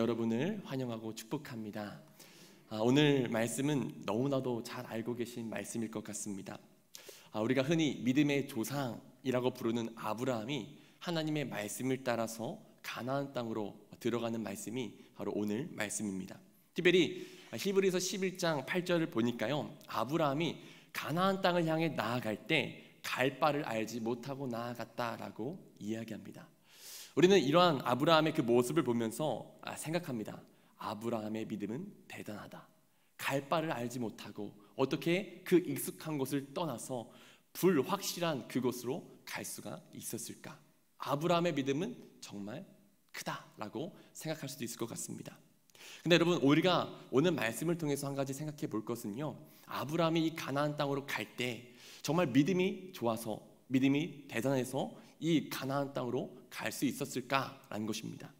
여러분을 환영하고 축복합니다. 오늘 말씀은 너무나도 잘 알고 계신 말씀일 것 같습니다. 우리가 흔히 믿음의 조상이라고 부르는 아브라함이 하나님의 말씀을 따라서 가나안 땅으로 들어가는 말씀이 바로 오늘 말씀입니다. 특별히 히브리서 11장 8절을 보니까요, 아브라함이 가나안 땅을 향해 나아갈 때 갈 바를 알지 못하고 나아갔다라고 이야기합니다. 우리는 이러한 아브라함의 그 모습을 보면서 생각합니다. 아브라함의 믿음은 대단하다. 갈 바를 알지 못하고 어떻게 그 익숙한 곳을 떠나서 불확실한 그곳으로 갈 수가 있었을까? 아브라함의 믿음은 정말 크다라고 생각할 수도 있을 것 같습니다. 근데 여러분, 우리가 오늘 말씀을 통해서 한 가지 생각해 볼 것은요, 아브라함이 이 가나안 땅으로 갈 때 정말 믿음이 좋아서, 믿음이 대단해서 이 가나안 땅으로 갈 수 있었을까라는 것입니다.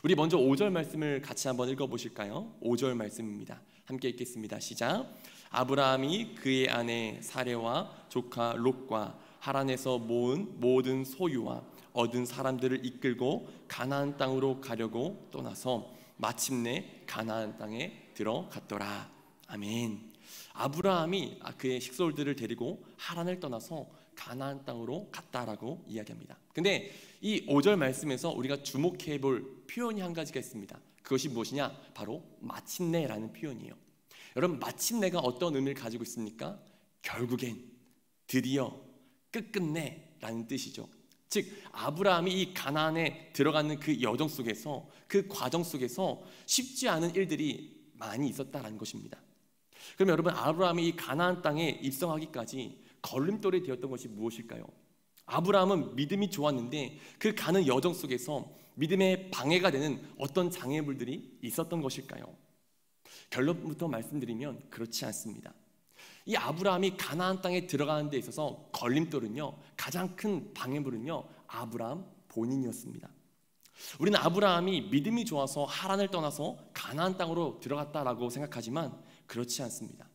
우리 먼저 5절 말씀을 같이 한번 읽어보실까요? 5절 말씀입니다. 함께 읽겠습니다. 시작. 아브라함이 그의 아내 사레와 조카 롯과 하란에서 모은 모든 소유와 얻은 사람들을 이끌고 가나안 땅으로 가려고 떠나서 마침내 가나안 땅에 들어갔더라. 아멘. 아브라함이 그의 식솔들을 데리고 하란을 떠나서 가나안 땅으로 갔다라고 이야기합니다. 근데 이 5절 말씀에서 우리가 주목해 볼 표현이 한 가지가 있습니다. 그것이 무엇이냐? 바로 마침내라는 표현이에요. 여러분, 마침내가 어떤 의미를 가지고 있습니까? 결국엔, 드디어, 끝끝내 라는 뜻이죠. 즉, 아브라함이 이 가나안에 들어가는 그 여정 속에서, 그 과정 속에서 쉽지 않은 일들이 많이 있었다라는 것입니다. 그럼 여러분, 아브라함이 이 가나안 땅에 입성하기까지 걸림돌이 되었던 것이 무엇일까요? 아브라함은 믿음이 좋았는데 그 가는 여정 속에서 믿음에 방해가 되는 어떤 장애물들이 있었던 것일까요? 결론부터 말씀드리면 그렇지 않습니다. 이 아브라함이 가나안 땅에 들어가는 데 있어서 걸림돌은요, 가장 큰 방해물은요, 아브라함 본인이었습니다. 우리는 아브라함이 믿음이 좋아서 하란을 떠나서 가나안 땅으로 들어갔다라고 생각하지만 그렇지 않습니다.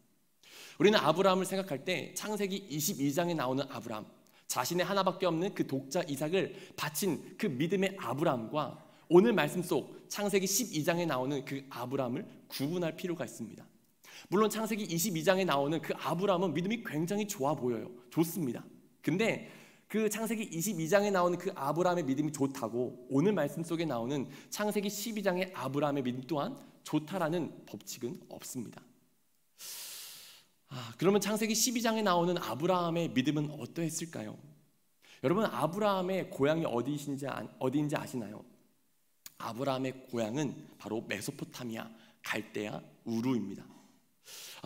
우리는 아브라함을 생각할 때 창세기 22장에 나오는 아브라함, 자신의 하나밖에 없는 그 독자 이삭을 바친 그 믿음의 아브라함과 오늘 말씀 속 창세기 12장에 나오는 그 아브라함을 구분할 필요가 있습니다. 물론 창세기 22장에 나오는 그 아브라함은 믿음이 굉장히 좋아 보여요. 좋습니다. 근데 그 창세기 22장에 나오는 그 아브라함의 믿음이 좋다고 오늘 말씀 속에 나오는 창세기 12장의 아브라함의 믿음 또한 좋다라는 법칙은 없습니다. 그러면 창세기 12장에 나오는 아브라함의 믿음은 어떠했을까요? 여러분, 아브라함의 고향이 어디인지 아시나요? 아브라함의 고향은 바로 메소포타미아, 갈대아, 우루입니다.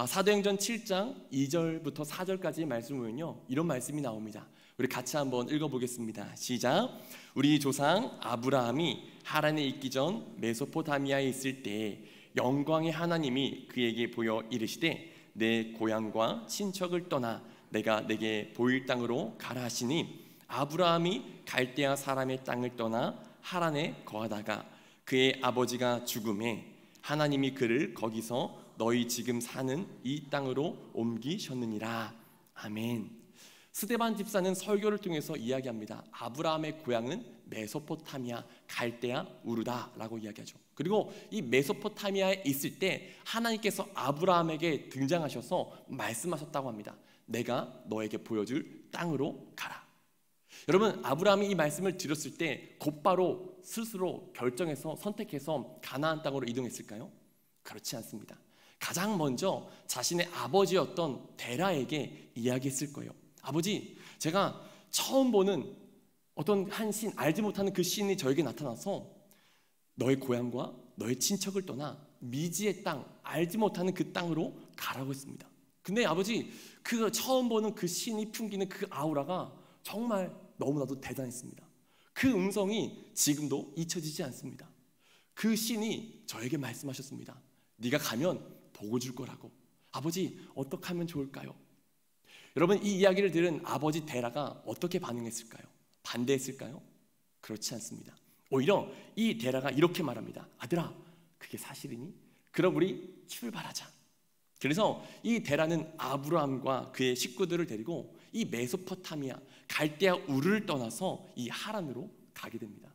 사도행전 7장 2절부터 4절까지의 말씀을 보면요, 이런 말씀이 나옵니다. 우리 같이 한번 읽어보겠습니다. 시작. 우리 조상 아브라함이 하란에 있기 전 메소포타미아에 있을 때 영광의 하나님이 그에게 보여 이르시되 내 고향과 친척을 떠나 내가 내게 보일 땅으로 가라 하시니 아브라함이 갈대아 사람의 땅을 떠나 하란에 거하다가 그의 아버지가 죽음에 하나님이 그를 거기서 너희 지금 사는 이 땅으로 옮기셨느니라. 아멘. 스데반 집사는 설교를 통해서 이야기합니다. 아브라함의 고향은 메소포타미아, 갈대아, 우르다라고 이야기하죠. 그리고 이 메소포타미아에 있을 때 하나님께서 아브라함에게 등장하셔서 말씀하셨다고 합니다. 내가 너에게 보여줄 땅으로 가라. 여러분, 아브라함이 이 말씀을 들었을 때 곧바로 스스로 결정해서 선택해서 가나안 땅으로 이동했을까요? 그렇지 않습니다. 가장 먼저 자신의 아버지였던 데라에게 이야기했을 거예요. 아버지, 제가 처음 보는 어떤 한 신, 알지 못하는 그 신이 저에게 나타나서 너의 고향과 너의 친척을 떠나 미지의 땅, 알지 못하는 그 땅으로 가라고 했습니다. 근데 아버지, 그 처음 보는 그 신이 풍기는 그 아우라가 정말 너무나도 대단했습니다. 그 음성이 지금도 잊혀지지 않습니다. 그 신이 저에게 말씀하셨습니다. 네가 가면 복을 줄 거라고. 아버지, 어떻게 하면 좋을까요? 여러분, 이 이야기를 들은 아버지 데라가 어떻게 반응했을까요? 반대했을까요? 그렇지 않습니다. 오히려 이 데라가 이렇게 말합니다. 아들아, 그게 사실이니? 그럼 우리 출발하자. 그래서 이 데라는 아브라함과 그의 식구들을 데리고 이 메소포타미아, 갈대아 우르를 떠나서 이 하란으로 가게 됩니다.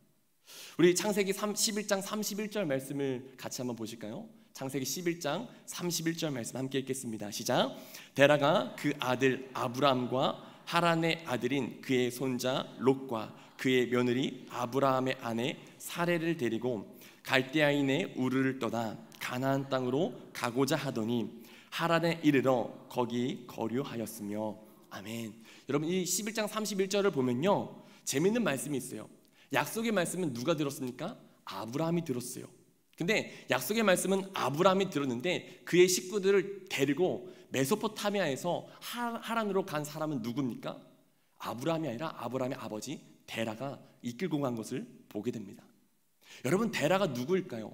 우리 창세기 11장 31절 말씀을 같이 한번 보실까요? 창세기 11장 31절 말씀 함께 읽겠습니다. 시작. 데라가 그 아들 아브람과 하란의 아들인 그의 손자 롯과 그의 며느리 아브라함의 아내 사레를 데리고 갈대아인의 우르를 떠나 가나안 땅으로 가고자 하더니 하란에 이르러 거기 거류하였으며. 아멘. 여러분, 이 11장 31절을 보면요, 재밌는 말씀이 있어요. 약속의 말씀은 누가 들었습니까? 아브라함이 들었어요. 근데 약속의 말씀은 아브라함이 들었는데 그의 식구들을 데리고 메소포타미아에서 하란으로 간 사람은 누굽니까? 아브라함이 아니라 아브라함의 아버지 데라가 이끌고 간 것을 보게 됩니다. 여러분, 데라가 누구일까요?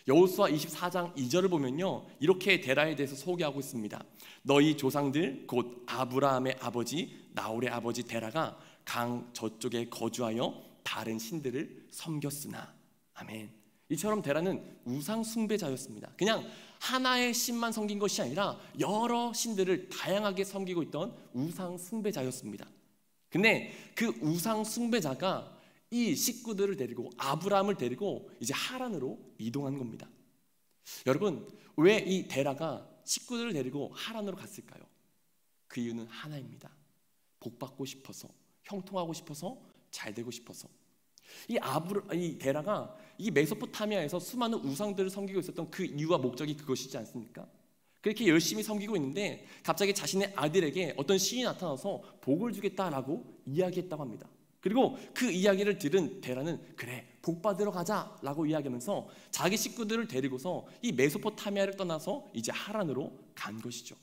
여호수아 24장 2절을 보면요, 이렇게 데라에 대해서 소개하고 있습니다. 너희 조상들 곧 아브라함의 아버지 나홀의 아버지 데라가 강 저쪽에 거주하여 다른 신들을 섬겼으나. 아멘. 이처럼 데라는 우상 숭배자였습니다. 그냥 하나의 신만 섬긴 것이 아니라 여러 신들을 다양하게 섬기고 있던 우상 숭배자였습니다. 근데 그 우상 숭배자가 이 식구들을 데리고, 아브라함을 데리고 이제 하란으로 이동한 겁니다. 여러분, 왜 이 데라가 식구들을 데리고 하란으로 갔을까요? 그 이유는 하나입니다. 복받고 싶어서, 형통하고 싶어서, 잘 되고 싶어서. 이 데라가 이 메소포타미아에서 수많은 우상들을 섬기고 있었던 그 이유와 목적이 그것이지 않습니까? 그렇게 열심히 섬기고 있는데 갑자기 자신의 아들에게 어떤 신이 나타나서 복을 주겠다라고 이야기했다고 합니다. 그리고 그 이야기를 들은 데라는 그래, 복 받으러 가자라고 이야기하면서 자기 식구들을 데리고서 이 메소포타미아를 떠나서 이제 하란으로 간 것이죠.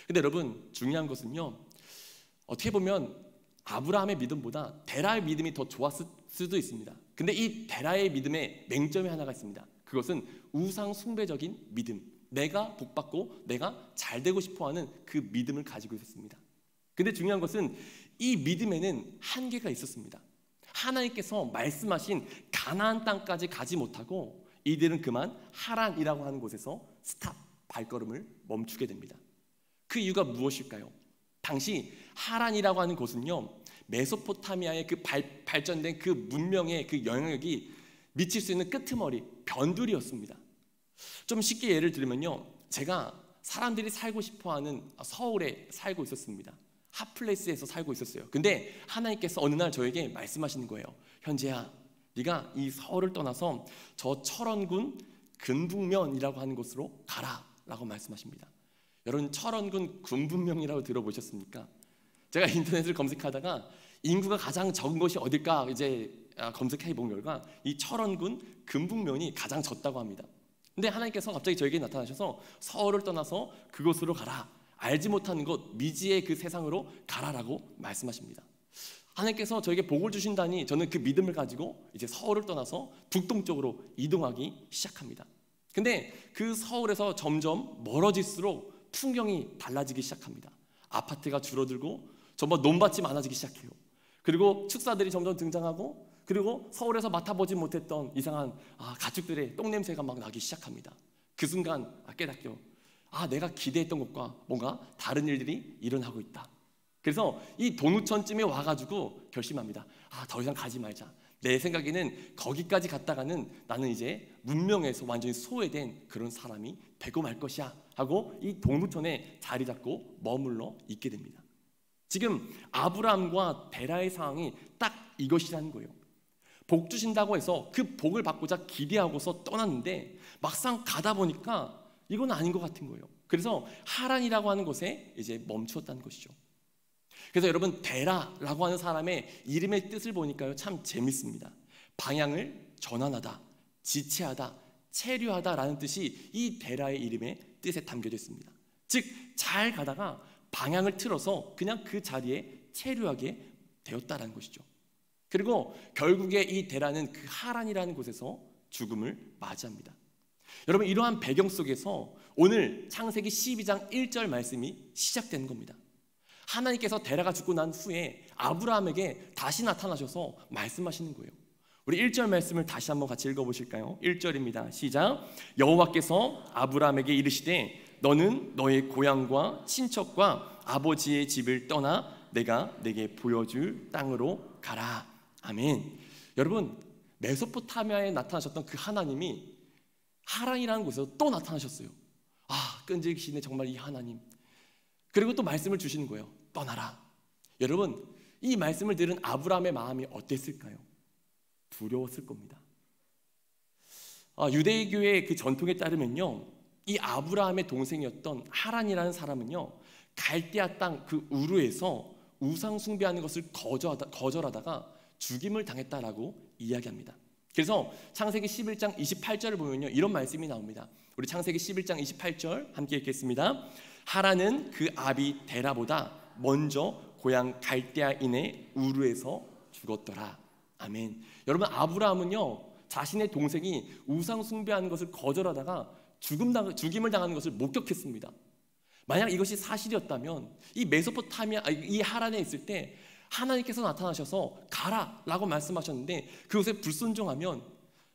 근데 여러분, 중요한 것은요, 어떻게 보면 아브라함의 믿음보다 데라의 믿음이 더 좋았을 수도 있습니다. 근데 이 데라의 믿음에 맹점이 하나가 있습니다. 그것은 우상 숭배적인 믿음, 내가 복받고 내가 잘 되고 싶어하는 그 믿음을 가지고 있었습니다. 근데 중요한 것은 이 믿음에는 한계가 있었습니다. 하나님께서 말씀하신 가나안 땅까지 가지 못하고 이들은 그만 하란이라고 하는 곳에서 스탑, 발걸음을 멈추게 됩니다. 그 이유가 무엇일까요? 당시 하란이라고 하는 곳은요, 메소포타미아의 그 발전된 그 문명의 그 영향력이 미칠 수 있는 끄트머리, 변두리였습니다. 좀 쉽게 예를 들면요, 제가 사람들이 살고 싶어하는 서울에 살고 있었습니다. 핫플레이스에서 살고 있었어요. 근데 하나님께서 어느 날 저에게 말씀하시는 거예요. 현재야, 네가 이 서울을 떠나서 저 철원군 근북면이라고 하는 곳으로 가라 라고 말씀하십니다. 여러분, 철원군 근북면이라고 들어보셨습니까? 제가 인터넷을 검색하다가 인구가 가장 적은 곳이 어딜까 이제 검색해 본 결과 이 철원군 근북면이 가장 적다고 합니다. 근데 하나님께서 갑자기 저에게 나타나셔서 서울을 떠나서 그곳으로 가라, 알지 못하는 곳 미지의 그 세상으로 가라라고 말씀하십니다. 하나님께서 저에게 복을 주신다니 저는 그 믿음을 가지고 이제 서울을 떠나서 북동쪽으로 이동하기 시작합니다. 근데 그 서울에서 점점 멀어질수록 풍경이 달라지기 시작합니다. 아파트가 줄어들고 정말 논밭이 많아지기 시작해요. 그리고 축사들이 점점 등장하고, 그리고 서울에서 맡아보지 못했던 이상한 가축들의 똥냄새가 막 나기 시작합니다. 그 순간 깨닫죠. 내가 기대했던 것과 뭔가 다른 일들이 일어나고 있다. 그래서 이 동우천쯤에 와가지고 결심합니다. 더 이상 가지 말자. 내 생각에는 거기까지 갔다가는 나는 이제 문명에서 완전히 소외된 그런 사람이 되고 말 것이야 하고 이 동두천에 자리 잡고 머물러 있게 됩니다. 지금 아브라함과 데라의 상황이 딱 이것이라는 거예요. 복 주신다고 해서 그 복을 받고자 기대하고서 떠났는데 막상 가다 보니까 이건 아닌 것 같은 거예요. 그래서 하란이라고 하는 곳에 이제 멈추었다는 것이죠. 그래서 여러분, 데라라고 하는 사람의 이름의 뜻을 보니까요, 참 재밌습니다. 방향을 전환하다, 지체하다, 체류하다라는 뜻이 이 데라의 이름의 뜻에 담겨져 있습니다. 즉, 잘 가다가 방향을 틀어서 그냥 그 자리에 체류하게 되었다라는 것이죠. 그리고 결국에 이 데라는 그 하란이라는 곳에서 죽음을 맞이합니다. 여러분, 이러한 배경 속에서 오늘 창세기 12장 1절 말씀이 시작된 겁니다. 하나님께서 데라가 죽고 난 후에 아브라함에게 다시 나타나셔서 말씀하시는 거예요. 우리 1절 말씀을 다시 한번 같이 읽어보실까요? 1절입니다. 시작. 여호와께서 아브라함에게 이르시되 너는 너의 고향과 친척과 아버지의 집을 떠나 내가 내게 보여줄 땅으로 가라. 아멘. 여러분, 메소포타미아에 나타나셨던 그 하나님이 하란이라는 곳에서 또 나타나셨어요. 끈질기시네 정말 이 하나님. 그리고 또 말씀을 주시는 거예요. 떠나라. 여러분, 이 말씀을 들은 아브라함의 마음이 어땠을까요? 두려웠을 겁니다. 유대교의 그 전통에 따르면요, 이 아브라함의 동생이었던 하란이라는 사람은요, 갈대아 땅 그 우르에서 우상 숭배하는 것을 거절하다가 죽임을 당했다라고 이야기합니다. 그래서 창세기 11장 28절을 보면요, 이런 말씀이 나옵니다. 우리 창세기 11장 28절 함께 읽겠습니다. 하란은 그 아비 데라보다 먼저 고향 갈대아인의 우르에서 죽었더라. 아멘. 여러분, 아브라함은요, 자신의 동생이 우상 숭배하는 것을 거절하다가 죽임을 당하는 것을 목격했습니다. 만약 이것이 사실이었다면 이 메소포타미아, 이 하란에 있을 때 하나님께서 나타나셔서 가라라고 말씀하셨는데 그것에 불순종하면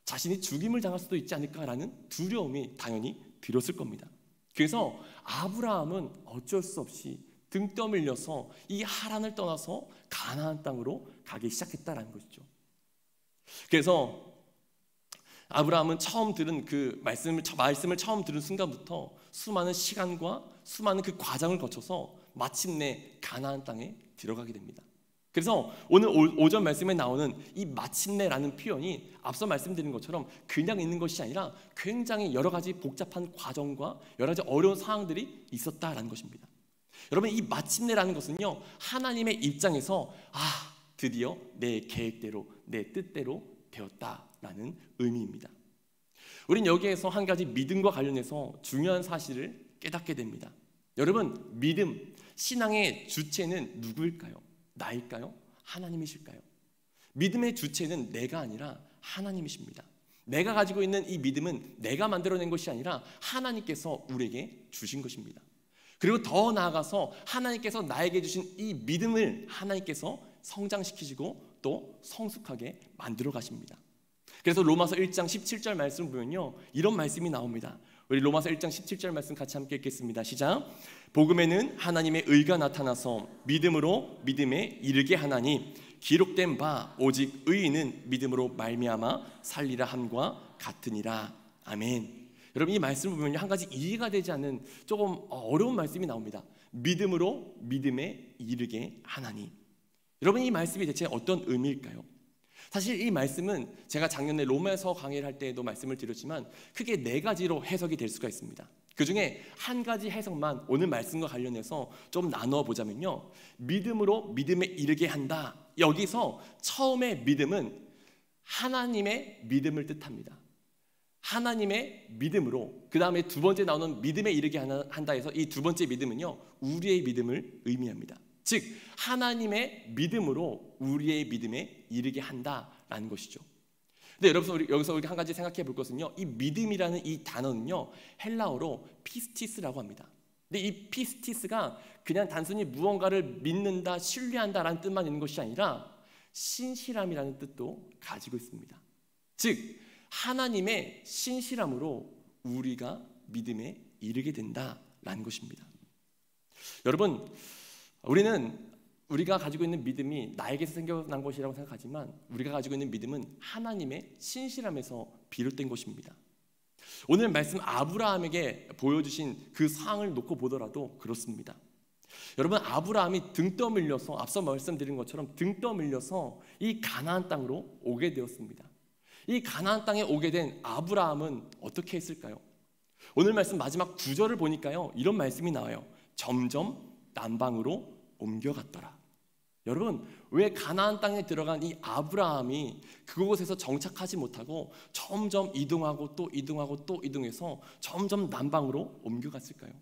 자신이 죽임을 당할 수도 있지 않을까라는 두려움이 당연히 들었을 겁니다. 그래서 아브라함은 어쩔 수 없이 등 떠밀려서 이 하란을 떠나서 가나안 땅으로 가기 시작했다라는 것이죠. 그래서 아브라함은 처음 들은 그 말씀을 처음 들은 순간부터 수많은 시간과 수많은 그 과정을 거쳐서 마침내 가나안 땅에 들어가게 됩니다. 그래서 오늘 오전 말씀에 나오는 이 마침내라는 표현이 앞서 말씀드린 것처럼 그냥 있는 것이 아니라 굉장히 여러 가지 복잡한 과정과 여러 가지 어려운 상황들이 있었다라는 것입니다. 여러분, 이 마침내라는 것은요, 하나님의 입장에서 드디어 내 계획대로 내 뜻대로 되었다라는 의미입니다. 우린 여기에서 한 가지 믿음과 관련해서 중요한 사실을 깨닫게 됩니다. 여러분, 믿음, 신앙의 주체는 누구일까요? 나일까요? 하나님이실까요? 믿음의 주체는 내가 아니라 하나님이십니다. 내가 가지고 있는 이 믿음은 내가 만들어낸 것이 아니라 하나님께서 우리에게 주신 것입니다. 그리고 더 나아가서 하나님께서 나에게 주신 이 믿음을 하나님께서 성장시키시고 또 성숙하게 만들어 가십니다. 그래서 로마서 1장 17절 말씀을 보면요, 이런 말씀이 나옵니다. 우리 로마서 1장 17절 말씀 같이 함께 읽겠습니다. 시작. 복음에는 하나님의 의가 나타나서 믿음으로 믿음에 이르게 하나니 기록된 바 오직 의인은 믿음으로 말미암아 살리라 함과 같으니라. 아멘. 여러분, 이 말씀을 보면 한 가지 이해가 되지 않는 조금 어려운 말씀이 나옵니다. 믿음으로 믿음에 이르게 하나니. 여러분, 이 말씀이 대체 어떤 의미일까요? 사실 이 말씀은 제가 작년에 로마서 강의를 할 때에도 말씀을 드렸지만 크게 네 가지로 해석이 될 수가 있습니다. 그 중에 한 가지 해석만 오늘 말씀과 관련해서 좀 나누어 보자면요, 믿음으로 믿음에 이르게 한다. 여기서 처음에 믿음은 하나님의 믿음을 뜻합니다. 하나님의 믿음으로, 그 다음에 두 번째 나오는 믿음에 이르게 한다 해서 이 두 번째 믿음은요, 우리의 믿음을 의미합니다. 즉 하나님의 믿음으로 우리의 믿음에 이르게 한다라는 것이죠. 근데 여러분, 여기서 우리 한 가지 생각해 볼 것은요, 이 믿음이라는 이 단어는요, 헬라어로 피스티스라고 합니다. 근데 이 피스티스가 그냥 단순히 무언가를 믿는다, 신뢰한다라는 뜻만 있는 것이 아니라 신실함이라는 뜻도 가지고 있습니다. 즉 하나님의 신실함으로 우리가 믿음에 이르게 된다라는 것입니다. 여러분, 우리가 가지고 있는 믿음이 나에게서 생겨난 것이라고 생각하지만 우리가 가지고 있는 믿음은 하나님의 신실함에서 비롯된 것입니다. 오늘 말씀 아브라함에게 보여주신 그 상황을 놓고 보더라도 그렇습니다. 여러분, 아브라함이 등 떠밀려서 앞서 말씀드린 것처럼 등 떠밀려서 이 가나안 땅으로 오게 되었습니다. 이 가나안 땅에 오게 된 아브라함은 어떻게 했을까요? 오늘 말씀 마지막 9절을 보니까요, 이런 말씀이 나와요. 점점 남방으로 옮겨갔더라. 여러분, 왜 가나안 땅에 들어간 이 아브라함이 그곳에서 정착하지 못하고 점점 이동하고 또 이동하고 또 이동해서 점점 남방으로 옮겨갔을까요?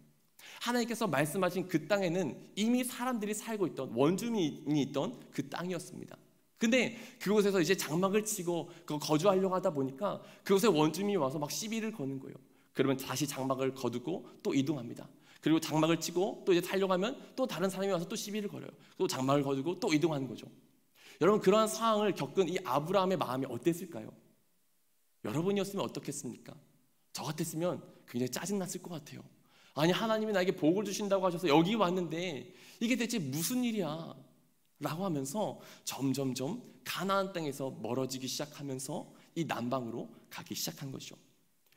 하나님께서 말씀하신 그 땅에는 이미 사람들이 살고 있던, 원주민이 있던 그 땅이었습니다. 근데 그곳에서 이제 장막을 치고 거주하려고 하다 보니까 그곳에 원주민이 와서 막 시비를 거는 거예요. 그러면 다시 장막을 거두고 또 이동합니다. 그리고 장막을 치고 또 이제 살려고 하면 또 다른 사람이 와서 또 시비를 걸어요. 또 장막을 거두고 또 이동하는 거죠. 여러분, 그러한 상황을 겪은 이 아브라함의 마음이 어땠을까요? 여러분이었으면 어떻겠습니까? 저 같았으면 굉장히 짜증났을 것 같아요. 아니, 하나님이 나에게 복을 주신다고 하셔서 여기 왔는데 이게 대체 무슨 일이야? 라고 하면서 점점점 가나안 땅에서 멀어지기 시작하면서 이 남방으로 가기 시작한 것이죠.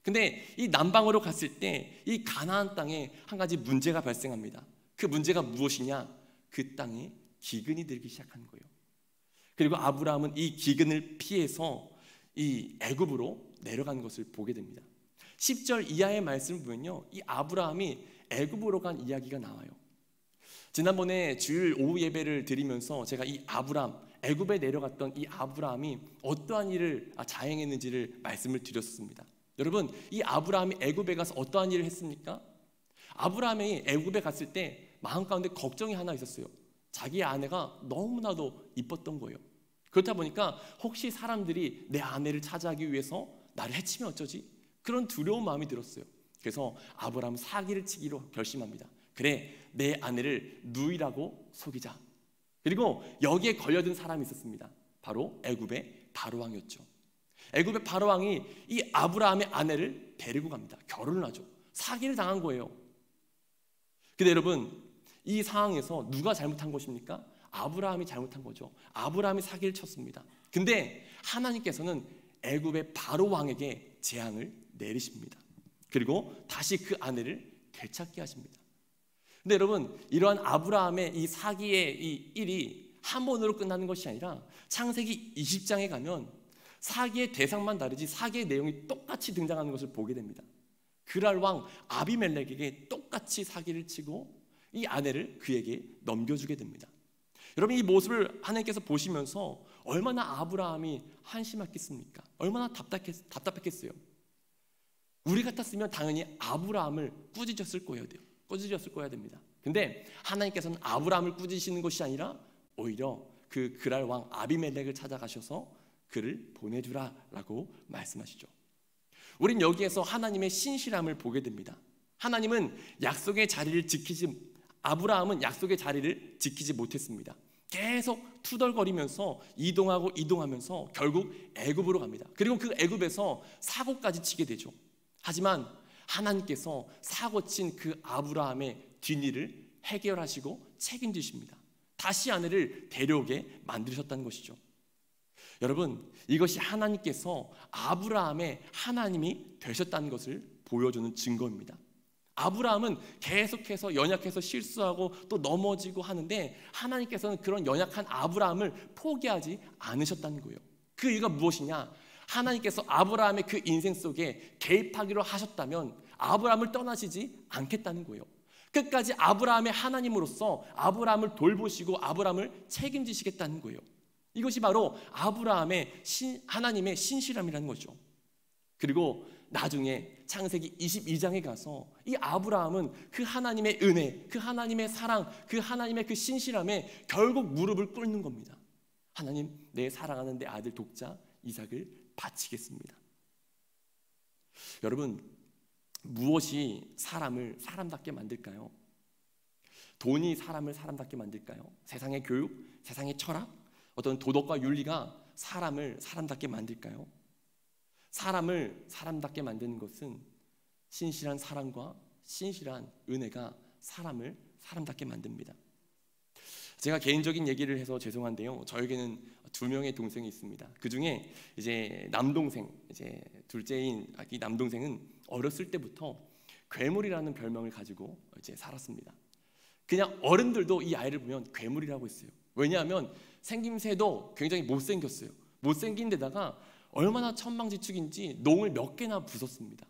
근데 이 남방으로 갔을 때 이 가나안 땅에 한 가지 문제가 발생합니다. 그 문제가 무엇이냐? 그 땅에 기근이 들기 시작한 거예요. 그리고 아브라함은 이 기근을 피해서 이 애굽으로 내려간 것을 보게 됩니다. 10절 이하의 말씀을 보면요, 이 아브라함이 애굽으로 간 이야기가 나와요. 지난번에 주일 오후 예배를 드리면서 제가 이 아브라함, 애굽에 내려갔던 이 아브라함이 어떠한 일을 자행했는지를 말씀을 드렸습니다. 여러분, 이 아브라함이 애굽에 가서 어떠한 일을 했습니까? 아브라함이 애굽에 갔을 때 마음 가운데 걱정이 하나 있었어요. 자기의 아내가 너무나도 이뻤던 거예요. 그렇다 보니까 혹시 사람들이 내 아내를 차지하기 위해서 나를 해치면 어쩌지? 그런 두려운 마음이 들었어요. 그래서 아브라함은 사기를 치기로 결심합니다. 그래, 내 아내를 누이라고 속이자. 그리고 여기에 걸려든 사람이 있었습니다. 바로 애굽의 바로왕이었죠. 애굽의 바로왕이 이 아브라함의 아내를 데리고 갑니다. 결혼을 하죠. 사기를 당한 거예요. 근데 여러분, 이 상황에서 누가 잘못한 것입니까? 아브라함이 잘못한 거죠. 아브라함이 사기를 쳤습니다. 근데 하나님께서는 애굽의 바로왕에게 재앙을 내리십니다. 그리고 다시 그 아내를 되찾게 하십니다. 근데 여러분, 이러한 아브라함의 이 사기의 이 일이 한 번으로 끝나는 것이 아니라 창세기 20장에 가면 사기의 대상만 다르지 사기의 내용이 똑같이 등장하는 것을 보게 됩니다. 그랄 왕 아비멜렉에게 똑같이 사기를 치고 이 아내를 그에게 넘겨주게 됩니다. 여러분, 이 모습을 하나님께서 보시면서 얼마나 아브라함이 한심했겠습니까? 얼마나 답답했겠어요. 우리 같았으면 당연히 아브라함을 꾸짖었을 거여야 됩니다. 근데 하나님께서는 아브라함을 꾸짖으시는 것이 아니라 오히려 그 그랄 왕 아비멜렉을 찾아가셔서 그를 보내주라라고 말씀하시죠. 우린 여기에서 하나님의 신실함을 보게 됩니다. 하나님은 아브라함은 약속의 자리를 지키지 못했습니다. 계속 투덜거리면서 이동하면서 결국 애굽으로 갑니다. 그리고 그 애굽에서 사고까지 치게 되죠. 하지만 하나님께서 사고친 그 아브라함의 뒷일을 해결하시고 책임지십니다. 다시 아내를 데려오게 만드셨다는 것이죠. 여러분, 이것이 하나님께서 아브라함의 하나님이 되셨다는 것을 보여주는 증거입니다. 아브라함은 계속해서 연약해서 실수하고 또 넘어지고 하는데 하나님께서는 그런 연약한 아브라함을 포기하지 않으셨다는 거예요. 그 이유가 무엇이냐? 하나님께서 아브라함의 그 인생 속에 개입하기로 하셨다면 아브라함을 떠나시지 않겠다는 거예요. 끝까지 아브라함의 하나님으로서 아브라함을 돌보시고 아브라함을 책임지시겠다는 거예요. 이것이 바로 하나님의 신실함이라는 거죠. 그리고 나중에 창세기 22장에 가서 이 아브라함은 그 하나님의 은혜, 그 하나님의 사랑, 그 하나님의 그 신실함에 결국 무릎을 꿇는 겁니다. 하나님, 내 사랑하는 내 아들 독자 이삭을 바치겠습니다. 여러분, 무엇이 사람을 사람답게 만들까요? 돈이 사람을 사람답게 만들까요? 세상의 교육, 세상의 철학, 어떤 도덕과 윤리가 사람을 사람답게 만들까요? 사람을 사람답게 만드는 것은 신실한 사랑과 신실한 은혜가 사람을 사람답게 만듭니다. 제가 개인적인 얘기를 해서 죄송한데요. 저에게는 2명의 동생이 있습니다. 그 중에 이제 남동생, 이제 둘째인 이 남동생은 어렸을 때부터 괴물이라는 별명을 가지고 이제 살았습니다. 그냥 어른들도 이 아이를 보면 괴물이라고 했어요. 왜냐하면 생김새도 굉장히 못생겼어요. 못생긴 데다가 얼마나 천방지축인지 농을 몇 개나 부쉈습니다.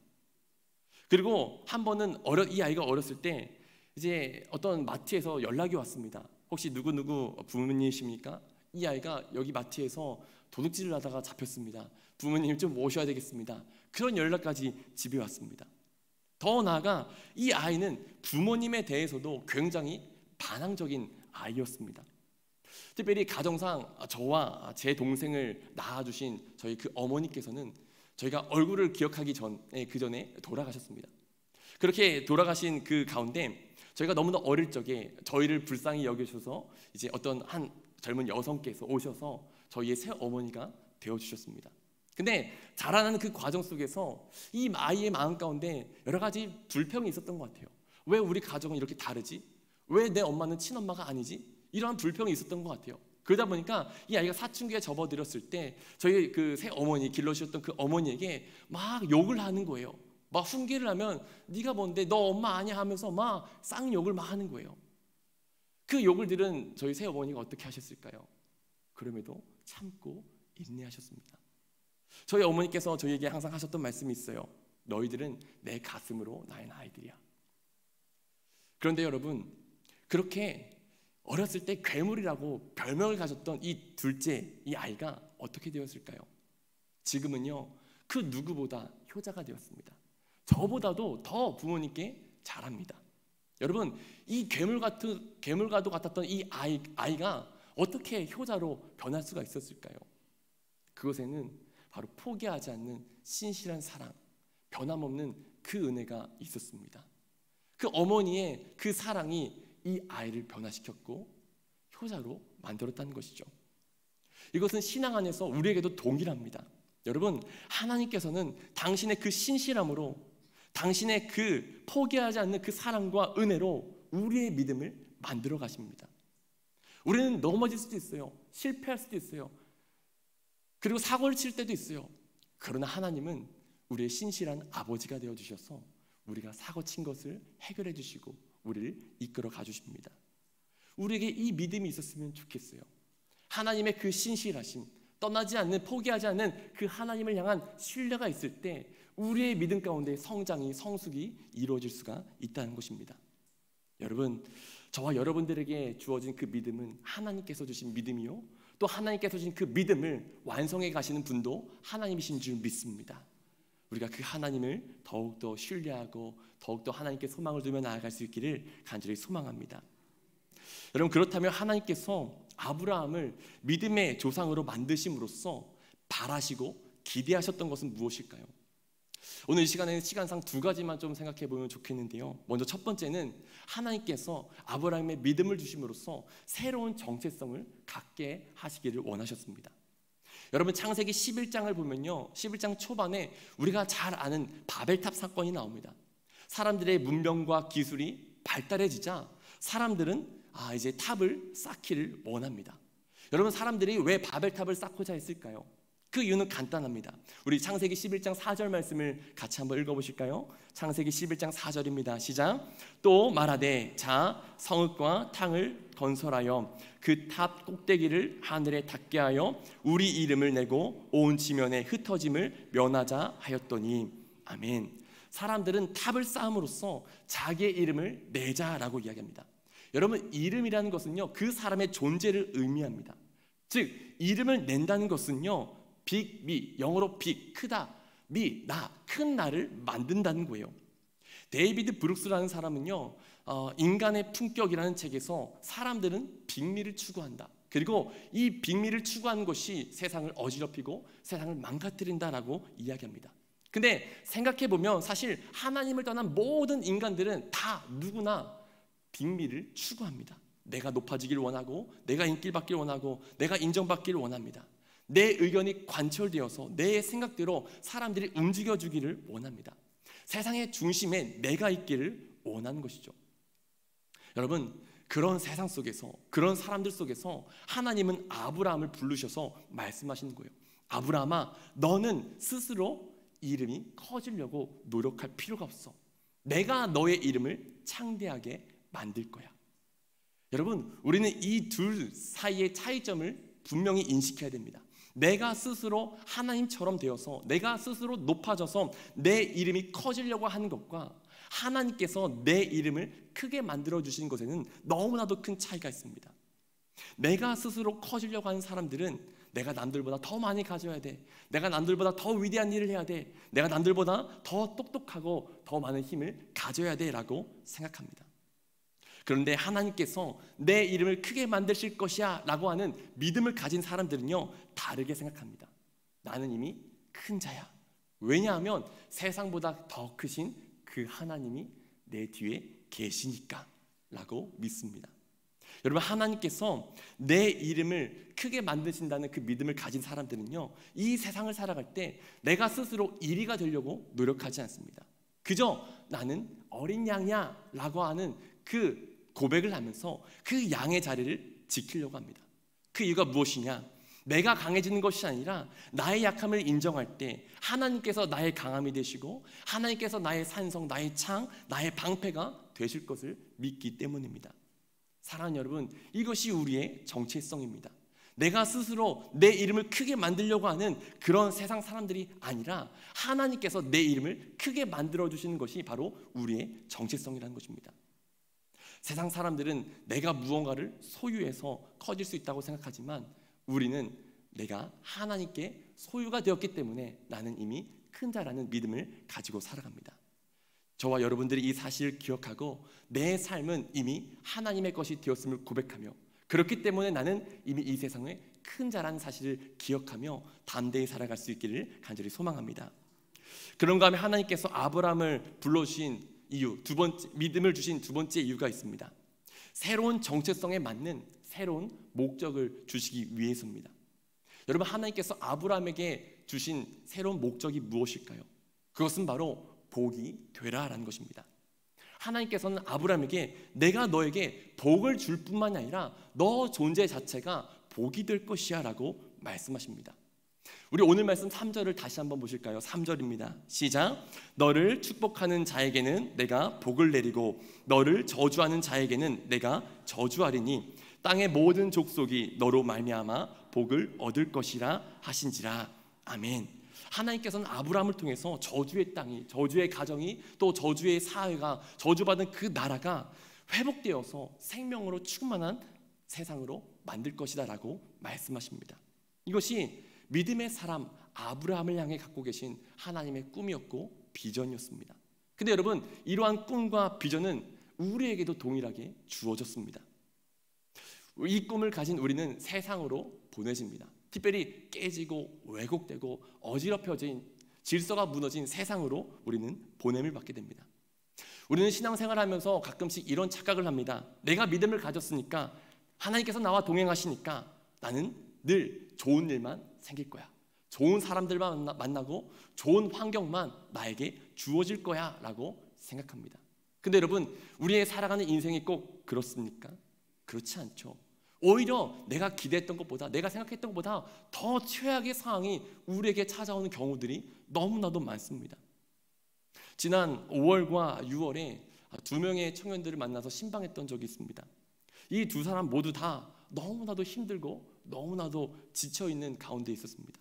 그리고 한 번은 이 아이가 어렸을 때 이제 어떤 마트에서 연락이 왔습니다. 혹시 누구누구 부모님이십니까? 이 아이가 여기 마트에서 도둑질을 하다가 잡혔습니다. 부모님 좀 모셔야 되겠습니다. 그런 연락까지 집에 왔습니다. 더 나아가 이 아이는 부모님에 대해서도 굉장히 반항적인 아이였습니다. 특별히 가정상 저와 제 동생을 낳아주신 저희 그 어머니께서는 저희가 얼굴을 기억하기 전에 돌아가셨습니다. 그렇게 돌아가신 그 가운데 저희가 너무나 어릴 적에 저희를 불쌍히 여겨주셔서 이제 어떤 한 젊은 여성께서 오셔서 저희의 새 어머니가 되어주셨습니다. 근데 자라나는 그 과정 속에서 이 아이의 마음 가운데 여러 가지 불평이 있었던 것 같아요. 왜 우리 가정은 이렇게 다르지? 왜 내 엄마는 친엄마가 아니지? 이러한 불평이 있었던 것 같아요. 그러다 보니까 이 아이가 사춘기에 접어들었을 때 저희 그 새 어머니, 길러주셨던 그 어머니에게 막 욕을 하는 거예요. 막 훈계를 하면 네가 뭔데, 너 엄마 아니야 하면서 막 쌍욕을 막 하는 거예요. 그 욕을 들은 저희 새 어머니가 어떻게 하셨을까요? 그럼에도 참고 인내하셨습니다. 저희 어머니께서 저희에게 항상 하셨던 말씀이 있어요. 너희들은 내 가슴으로 낳은 아이들이야. 그런데 여러분, 그렇게 어렸을 때 괴물이라고 별명을 가졌던 이 둘째, 이 아이가 어떻게 되었을까요? 지금은요, 그 누구보다 효자가 되었습니다. 저보다도 더 부모님께 잘합니다. 여러분, 이 괴물과도 같았던 이 아이가 어떻게 효자로 변할 수가 있었을까요? 그것에는 바로 포기하지 않는 신실한 사랑, 변함없는 그 은혜가 있었습니다. 그 어머니의 그 사랑이 이 아이를 변화시켰고 효자로 만들었다는 것이죠. 이것은 신앙 안에서 우리에게도 동일합니다. 여러분, 하나님께서는 당신의 그 신실함으로, 당신의 그 포기하지 않는 그 사랑과 은혜로 우리의 믿음을 만들어 가십니다. 우리는 넘어질 수도 있어요. 실패할 수도 있어요. 그리고 사고를 칠 때도 있어요. 그러나 하나님은 우리의 신실한 아버지가 되어주셔서 우리가 사고 친 것을 해결해 주시고 우리를 이끌어 가주십니다. 우리에게 이 믿음이 있었으면 좋겠어요. 하나님의 그 신실하심, 떠나지 않는, 포기하지 않는 그 하나님을 향한 신뢰가 있을 때 우리의 믿음 가운데 성장이, 성숙이 이루어질 수가 있다는 것입니다. 여러분, 저와 여러분들에게 주어진 그 믿음은 하나님께서 주신 믿음이요, 또 하나님께서 주신 그 믿음을 완성해 가시는 분도 하나님이신 줄 믿습니다. 우리가 그 하나님을 더욱더 신뢰하고 더욱더 하나님께 소망을 두며 나아갈 수 있기를 간절히 소망합니다. 여러분, 그렇다면 하나님께서 아브라함을 믿음의 조상으로 만드심으로써 바라시고 기대하셨던 것은 무엇일까요? 오늘 이 시간에는 시간상 두 가지만 좀 생각해 보면 좋겠는데요. 먼저 첫 번째는 하나님께서 아브라함의 믿음을 주심으로써 새로운 정체성을 갖게 하시기를 원하셨습니다. 여러분, 창세기 11장을 보면요, 11장 초반에 우리가 잘 아는 바벨탑 사건이 나옵니다. 사람들의 문명과 기술이 발달해지자 사람들은 이제 탑을 쌓기를 원합니다. 여러분, 사람들이 왜 바벨탑을 쌓고자 했을까요? 그 이유는 간단합니다. 우리 창세기 11장 4절 말씀을 같이 한번 읽어보실까요? 창세기 11장 4절입니다. 시작. 또 말하되 자, 성읍과 탕을 건설하여 그 탑 꼭대기를 하늘에 닿게 하여 우리 이름을 내고 온 지면에 흩어짐을 면하자 하였더니. 아멘. 사람들은 탑을 쌓음으로써 자기의 이름을 내자라고 이야기합니다. 여러분, 이름이라는 것은요, 그 사람의 존재를 의미합니다. 즉, 이름을 낸다는 것은요, 빅, 미, 영어로 빅, 크다, 미, 나, 큰 나를 만든다는 거예요. 데이비드 브룩스라는 사람은요, 인간의 품격이라는 책에서 사람들은 빅미를 추구한다, 그리고 이 빅미를 추구하는 것이 세상을 어지럽히고 세상을 망가뜨린다라고 이야기합니다. 근데 생각해보면 사실 하나님을 떠난 모든 인간들은 다 누구나 빅미를 추구합니다. 내가 높아지기를 원하고, 내가 인기를 받기를 원하고, 내가 인정받기를 원합니다. 내 의견이 관철되어서 내 생각대로 사람들이 움직여주기를 원합니다. 세상의 중심에 내가 있기를 원하는 것이죠. 여러분, 그런 세상 속에서, 그런 사람들 속에서 하나님은 아브라함을 부르셔서 말씀하시는 거예요. 아브라함아, 너는 스스로 이름이 커지려고 노력할 필요가 없어. 내가 너의 이름을 창대하게 만들 거야. 여러분, 우리는 이 둘 사이의 차이점을 분명히 인식해야 됩니다. 내가 스스로 하나님처럼 되어서, 내가 스스로 높아져서 내 이름이 커지려고 하는 것과 하나님께서 내 이름을 크게 만들어 주시는 것에는 너무나도 큰 차이가 있습니다. 내가 스스로 커지려고 하는 사람들은 내가 남들보다 더 많이 가져야 돼, 내가 남들보다 더 위대한 일을 해야 돼, 내가 남들보다 더 똑똑하고 더 많은 힘을 가져야 돼 라고 생각합니다. 그런데 하나님께서 내 이름을 크게 만드실 것이야 라고 하는 믿음을 가진 사람들은요, 다르게 생각합니다. 나는 이미 큰 자야. 왜냐하면 세상보다 더 크신 그 하나님이 내 뒤에 계시니까 라고 믿습니다. 여러분, 하나님께서 내 이름을 크게 만드신다는 그 믿음을 가진 사람들은요, 이 세상을 살아갈 때 내가 스스로 1위가 되려고 노력하지 않습니다. 그저 나는 어린 양이야 라고 하는 그 고백을 하면서 그 양의 자리를 지키려고 합니다. 그 이유가 무엇이냐? 내가 강해지는 것이 아니라 나의 약함을 인정할 때 하나님께서 나의 강함이 되시고 하나님께서 나의 산성, 나의 창, 나의 방패가 되실 것을 믿기 때문입니다. 사랑하는 여러분, 이것이 우리의 정체성입니다. 내가 스스로 내 이름을 크게 만들려고 하는 그런 세상 사람들이 아니라 하나님께서 내 이름을 크게 만들어주시는 것이 바로 우리의 정체성이라는 것입니다. 세상 사람들은 내가 무언가를 소유해서 커질 수 있다고 생각하지만 우리는 내가 하나님께 소유가 되었기 때문에 나는 이미 큰 자라는 믿음을 가지고 살아갑니다. 저와 여러분들이 이 사실을 기억하고 내 삶은 이미 하나님의 것이 되었음을 고백하며 그렇기 때문에 나는 이미 이 세상의 큰 자라는 사실을 기억하며 담대히 살아갈 수 있기를 간절히 소망합니다. 그런가 하면 하나님께서 아브라함을 불러주신 이유, 믿음을 주신 두 번째 이유가 있습니다. 새로운 정체성에 맞는 새로운 목적을 주시기 위해서입니다. 여러분, 하나님께서 아브라함에게 주신 새로운 목적이 무엇일까요? 그것은 바로 복이 되라라는 것입니다. 하나님께서는 아브라함에게 내가 너에게 복을 줄 뿐만이 아니라 너 존재 자체가 복이 될 것이야 라고 말씀하십니다. 우리 오늘 말씀 3절을 다시 한번 보실까요? 3절입니다. 시작. 너를 축복하는 자에게는 내가 복을 내리고 너를 저주하는 자에게는 내가 저주하리니 땅의 모든 족속이 너로 말미암아 복을 얻을 것이라 하신지라. 아멘. 하나님께서는 아브라함을 통해서 저주의 땅이, 저주의 가정이, 또 저주의 사회가, 저주받은 그 나라가 회복되어서 생명으로 충만한 세상으로 만들 것이다 라고 말씀하십니다. 이것이 믿음의 사람 아브라함을 향해 갖고 계신 하나님의 꿈이었고 비전이었습니다. 근데 여러분, 이러한 꿈과 비전은 우리에게도 동일하게 주어졌습니다. 이 꿈을 가진 우리는 세상으로 보내집니다. 특별히 깨지고 왜곡되고 어지럽혀진 질서가 무너진 세상으로 우리는 보냄을 받게 됩니다. 우리는 신앙생활을 하면서 가끔씩 이런 착각을 합니다. 내가 믿음을 가졌으니까 하나님께서 나와 동행하시니까 나는 늘 좋은 일만 생길 거야. 좋은 사람들만 만나고 좋은 환경만 나에게 주어질 거야 라고 생각합니다. 근데 여러분, 우리의 살아가는 인생이 꼭 그렇습니까? 그렇지 않죠. 오히려 내가 기대했던 것보다, 내가 생각했던 것보다 더 최악의 상황이 우리에게 찾아오는 경우들이 너무나도 많습니다. 지난 5월과 6월에 두 명의 청년들을 만나서 신방했던 적이 있습니다. 이 두 사람 모두 다 너무나도 힘들고 너무나도 지쳐있는 가운데 있었습니다.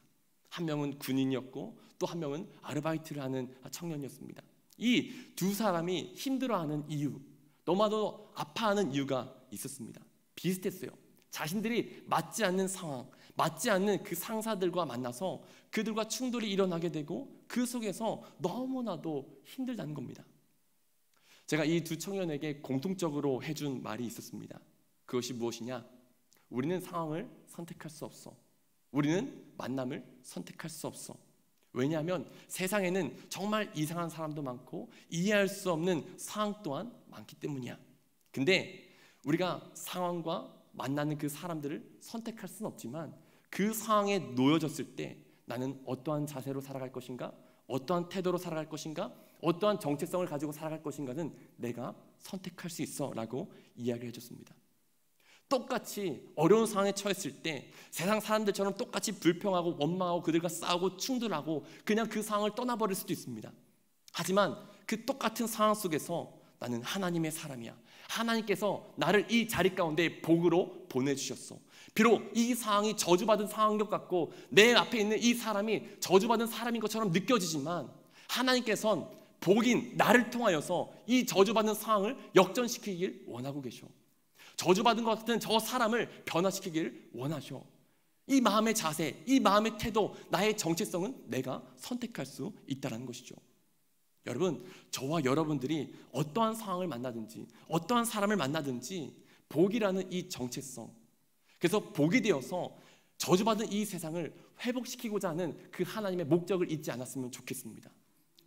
한 명은 군인이었고 또 한 명은 아르바이트를 하는 청년이었습니다. 이 두 사람이 힘들어하는 이유, 너무나도 아파하는 이유가 있었습니다. 비슷했어요. 자신들이 맞지 않는 상황, 맞지 않는 그 상사들과 만나서 그들과 충돌이 일어나게 되고 그 속에서 너무나도 힘들다는 겁니다. 제가 이 두 청년에게 공통적으로 해준 말이 있었습니다. 그것이 무엇이냐? 우리는 상황을 선택할 수 없어. 우리는 만남을 선택할 수 없어. 왜냐하면 세상에는 정말 이상한 사람도 많고 이해할 수 없는 상황 또한 많기 때문이야. 근데 우리가 상황과 만나는 그 사람들을 선택할 수는 없지만 그 상황에 놓여졌을 때 나는 어떠한 자세로 살아갈 것인가? 어떠한 태도로 살아갈 것인가? 어떠한 정체성을 가지고 살아갈 것인가는 내가 선택할 수 있어 라고 이야기를 해줬습니다. 똑같이 어려운 상황에 처했을 때 세상 사람들처럼 똑같이 불평하고 원망하고 그들과 싸우고 충돌하고 그냥 그 상황을 떠나버릴 수도 있습니다. 하지만 그 똑같은 상황 속에서 나는 하나님의 사람이야. 하나님께서 나를 이 자리 가운데 복으로 보내주셨어. 비록 이 상황이 저주받은 상황인 것 같고 내 앞에 있는 이 사람이 저주받은 사람인 것처럼 느껴지지만 하나님께서는 복인 나를 통하여서 이 저주받는 상황을 역전시키길 원하고 계셔. 저주받은 것 같은 저 사람을 변화시키길 원하셔. 이 마음의 자세, 이 마음의 태도, 나의 정체성은 내가 선택할 수 있다는 것이죠. 여러분, 저와 여러분들이 어떠한 상황을 만나든지 어떠한 사람을 만나든지 복이라는 이 정체성, 그래서 복이 되어서 저주받은 이 세상을 회복시키고자 하는 그 하나님의 목적을 잊지 않았으면 좋겠습니다.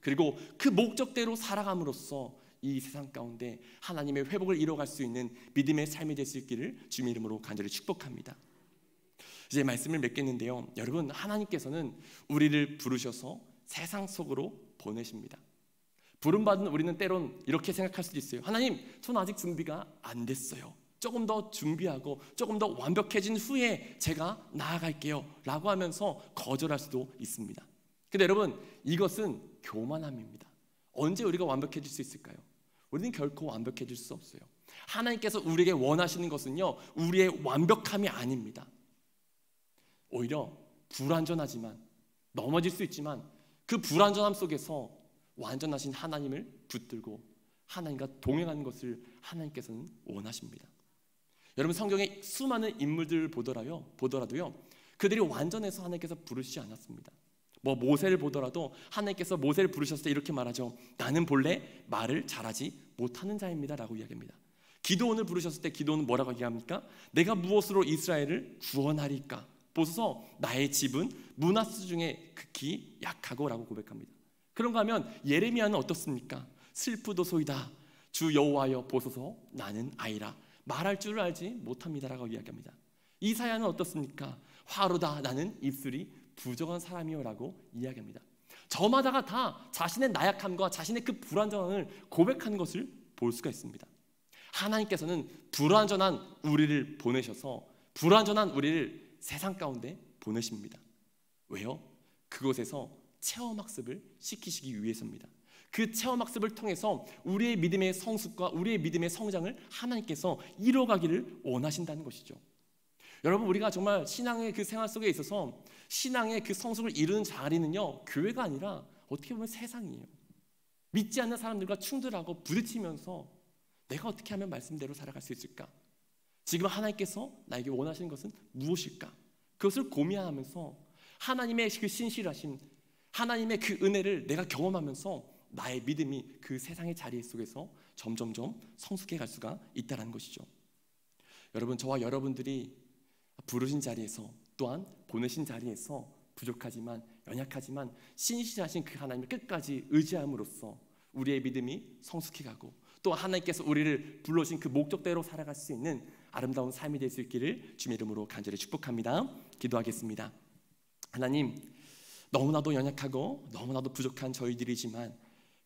그리고 그 목적대로 살아감으로써 이 세상 가운데 하나님의 회복을 이뤄갈 수 있는 믿음의 삶이 될 수 있기를 주님의 이름으로 간절히 축복합니다. 이제 말씀을 맺겠는데요. 여러분, 하나님께서는 우리를 부르셔서 세상 속으로 보내십니다. 부름받은 우리는 때론 이렇게 생각할 수도 있어요. 하나님, 전 아직 준비가 안 됐어요. 조금 더 준비하고 조금 더 완벽해진 후에 제가 나아갈게요 라고 하면서 거절할 수도 있습니다. 근데 여러분, 이것은 교만함입니다. 언제 우리가 완벽해질 수 있을까요? 우리는 결코 완벽해질 수 없어요. 하나님께서 우리에게 원하시는 것은요, 우리의 완벽함이 아닙니다. 오히려 불완전하지만, 넘어질 수 있지만 그 불완전함 속에서 완전하신 하나님을 붙들고 하나님과 동행하는 것을 하나님께서는 원하십니다. 여러분, 성경의 수많은 인물들을 보더라도요, 그들이 완전해서 하나님께서 부르시지 않았습니다. 모세를 보더라도 하나님께서 모세를 부르셨을 때 이렇게 말하죠. 나는 본래 말을 잘하지 못하는 자입니다 라고 이야기합니다. 기드온을 부르셨을 때 기드온은 뭐라고 이야기합니까? 내가 무엇으로 이스라엘을 구원하리까? 보소서 나의 집은 문하스 중에 극히 약하고 라고 고백합니다. 그런가 하면 예레미야는 어떻습니까? 슬프도소이다 주 여호와여 보소서 나는 아이라 말할 줄 알지 못합니다 라고 이야기합니다. 이사야는 어떻습니까? 화로다 나는 입술이 부정한 사람이요 라고 이야기합니다. 저마다가 다 자신의 나약함과 자신의 그 불완전함을 고백하는 것을 볼 수가 있습니다. 하나님께서는 불완전한 우리를 보내셔서 불완전한 우리를 세상 가운데 보내십니다. 왜요? 그곳에서 체험학습을 시키시기 위해서입니다. 그 체험학습을 통해서 우리의 믿음의 성숙과 우리의 믿음의 성장을 하나님께서 이뤄가기를 원하신다는 것이죠. 여러분, 우리가 정말 신앙의 그 생활 속에 있어서 신앙의 그 성숙을 이루는 자리는요, 교회가 아니라 어떻게 보면 세상이에요. 믿지 않는 사람들과 충돌하고 부딪히면서 내가 어떻게 하면 말씀대로 살아갈 수 있을까? 지금 하나님께서 나에게 원하시는 것은 무엇일까? 그것을 고민하면서 하나님의 그 신실하심, 하나님의 그 은혜를 내가 경험하면서 나의 믿음이 그 세상의 자리 속에서 점점점 성숙해 갈 수가 있다는 것이죠. 여러분, 저와 여러분들이 부르신 자리에서 또한 보내신 자리에서 부족하지만 연약하지만 신실하신 그 하나님을 끝까지 의지함으로써 우리의 믿음이 성숙해 가고 또 하나님께서 우리를 불러주신 그 목적대로 살아갈 수 있는 아름다운 삶이 될 수 있기를 주님의 이름으로 간절히 축복합니다. 기도하겠습니다. 하나님, 너무나도 연약하고 너무나도 부족한 저희들이지만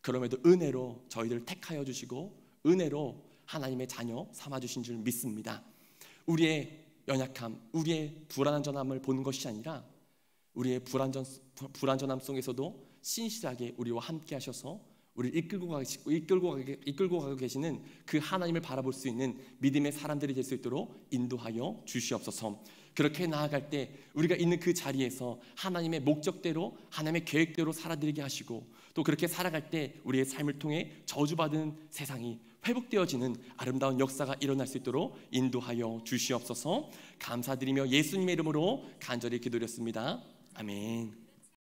그럼에도 은혜로 저희들을 택하여 주시고 은혜로 하나님의 자녀 삼아주신 줄 믿습니다. 우리의 연약함, 우리의 불완전함을 보는 것이 아니라 우리의 불완전함 속에서도 신실하게 우리와 함께 하셔서 우리를 이끌고 가고 계시는 그 하나님을 바라볼 수 있는 믿음의 사람들이 될 수 있도록 인도하여 주시옵소서. 그렇게 나아갈 때 우리가 있는 그 자리에서 하나님의 목적대로 하나님의 계획대로 살아들게 하시고 또 그렇게 살아갈 때 우리의 삶을 통해 저주받은 세상이 회복되어지는 아름다운 역사가 일어날 수 있도록 인도하여 주시옵소서. 감사드리며 예수님의 이름으로 간절히 기도드렸습니다. 아멘.